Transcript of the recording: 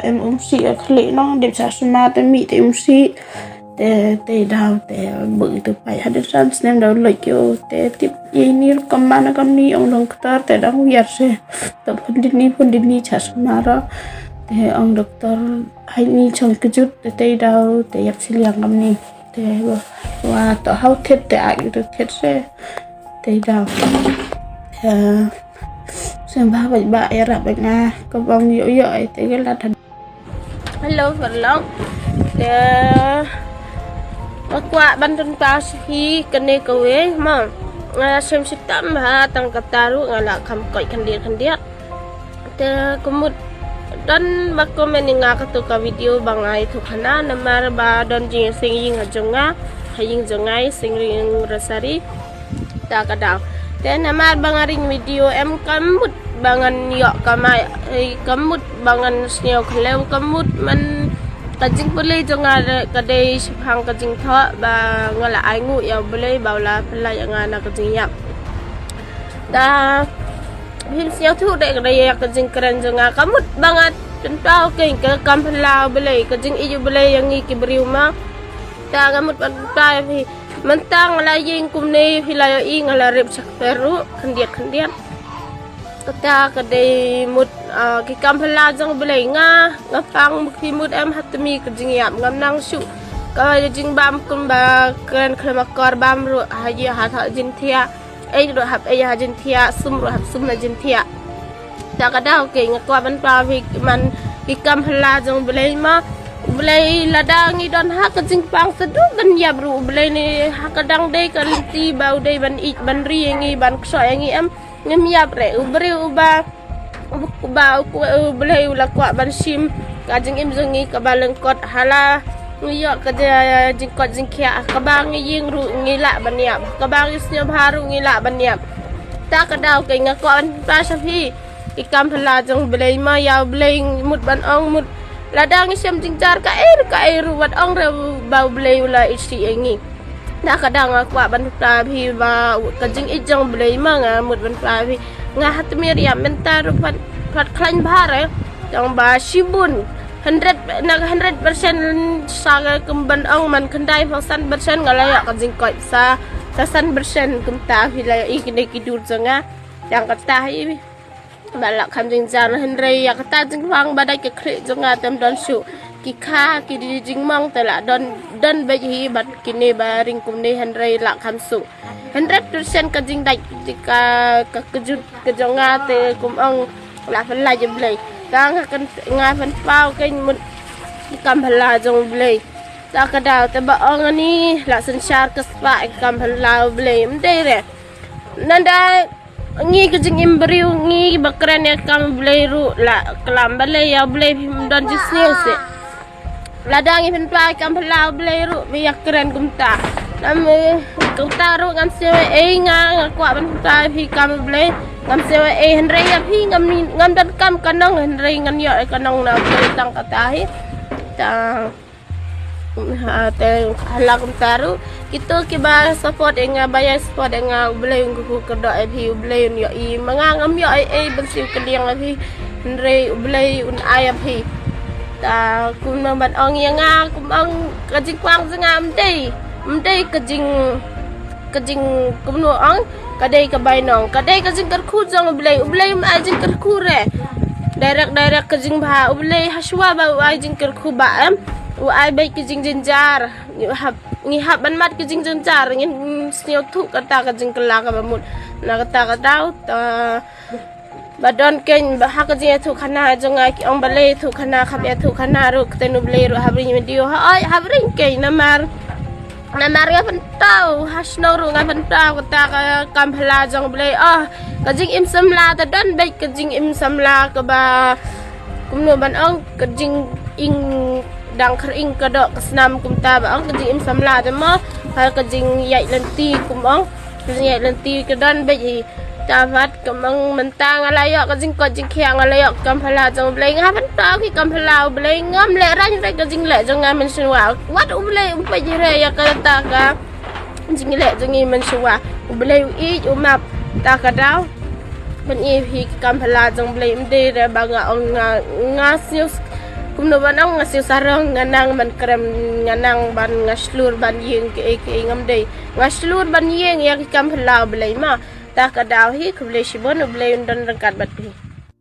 em sĩ ở lệ nó đẹp trả mà tới mỹ tới sĩ te đào te bự từ phải hạt san xem đâu lấy kiểu te tiếp ini cầm mana cầm ni ông dokter te dah huyar se tập pun đi ni trả mà đó te ông dokter hay ni trong cái chút te đào te yak siliang cầm ni te và tao hao thiết te ai được thiết se te đào xem ba bảy bạn era bệnh à có vòng nhiều vậy te cái là thật hello vlog Aqua bantan pa si kene kawe ma sem sitam ha tang kataru ngala kam koi kandia te kumut dan bakomen nga katu ka video bangai tu khana namar ba don jing sing ying hajonga haying jongai sing ring rasari ta kadau te namar bangaring video em kamut bangan yo kamai kamut bangan sneo khlew kamut man kajing boleh jangan kadai sepang kajing thak ba ngala ai ngu ya boleh baula pelai yang ana kajing yap da him siau thu dek kadai kajing keren jangan kamut banget tentau ke kam pelau boleh kajing iu boleh yang ngi kibriu ma da kamut pantai phi mentang la ying kumne hilai i ngala rep sak peru khandiat kata kadai mut ki kampala jang belai nga ngapang ki mut em hatmi kajing yap ngam nang su ka jing bam kun ba kan khlamakor bam ru haji ha tha jin thia ei ro hab ei ha jin thia sum ro hab sum na jin thia ta kada ke ngakwa ban pa vi man ki kampala jang belai ma belai ladang i don ha kajing pang sedu ban yap ru belai ni ha kadang dei kan ti bau dei ban ik ban ri ngi ban kso ngi em ngem yap re ubri uba boleh ulah kuat bansim kajing im zongi kabaleng kot hala ngiyok kaja jingkot jingkia kabang ying ru ngilak baniap kabang isnya baru ngilak baniap tak kadau ke ngakon pasapi ikam phala jong belai ma yaw belai mut ban ong mut ladang isem jingjar ka air wat ong re bau belai ulah isi ngi tak kadang kuat ban pasapi ba kajing ijong belai ma ngamut ban pasapi nga hatmir ya mentar pat klan bare yang ba sibun 100% sa kumban ong man kandai pasan persen ngalaya kajing koi sa sasan persen kumta hilaya ikine kidur janga yang kata hi balak kamjing jar henrei ya kata jing wang badai ke khri janga tem don su ki kha ki jing mong tela don ba hi bat kine baring kumne henrei la kamsu 100% kajing dai ka kejut kejonga te kum ong la phala je blai tang kan nga fan pau ke mun kam phala jong blai ta ka daw te ba ong ani la sanchar ka spa kam phala blai mde re nanda ngi kajing imbriu ngi bakran ya kam blai ru la klam blai ya blai don jisniu se ladang fan pau kam phala blai ru bi keren kumta nam kumta ru ngam se nga kwa ban ta phi kam blai ngam sewa henrei ya phi ngam dan kam kanong henrei ngan yo kanong na tang katahi ta te halak taru kito kiba support nga bayar support nga belai ngku kedo phi belai yo I mangangam yo ai bensiu keliang phi henrei belai un ai phi ta kun ban ong nga kum ong kajing kwang ngam dei kajing kumno ong kadai kabai nong kadai kajing kerku jong ublai ma jing kerku re direct kajing ba ublai haswa ba jing kerku ba am ai bai kajing jenjar ngi hab ban mat kajing jenjar ngin snyo thu kata kajing kela ka bamut na kata kadau ta badon ken ba kajing thu khana jong ai ong balai thu khana khab ya thu khana ru tenu blai ru habri video ai habri ke namar ya pentau hasno ru ngai pentau kata kam phala jong blai kajing im samla ta don bai kajing im samla ka ba kumno ban ong kajing ing dang khring ka do kasnam kumta ba ong kajing im samla ta mo ha kajing yai lenti kum ong yai lenti ka don bai tavat kamang mentang alayo kajing ko jing khiang alayo kam phala jong blai nga pentau ki kam phala blai ngam le ran re kajing le jong nga men sunwa wat blai pa jire ya kata ka jing le jong i men sunwa blai I umap ta ka daw ben I phi kam phala jong blai mde re ba nga ong nga sius kumno banang ngasiu sarang nganang man krem nganang ban ngaslur ban yeng ke ngam dei ngaslur ban yeng ya kam hlau belai ma ta ka daw hi kuble shibon uble undan rangkat bat hi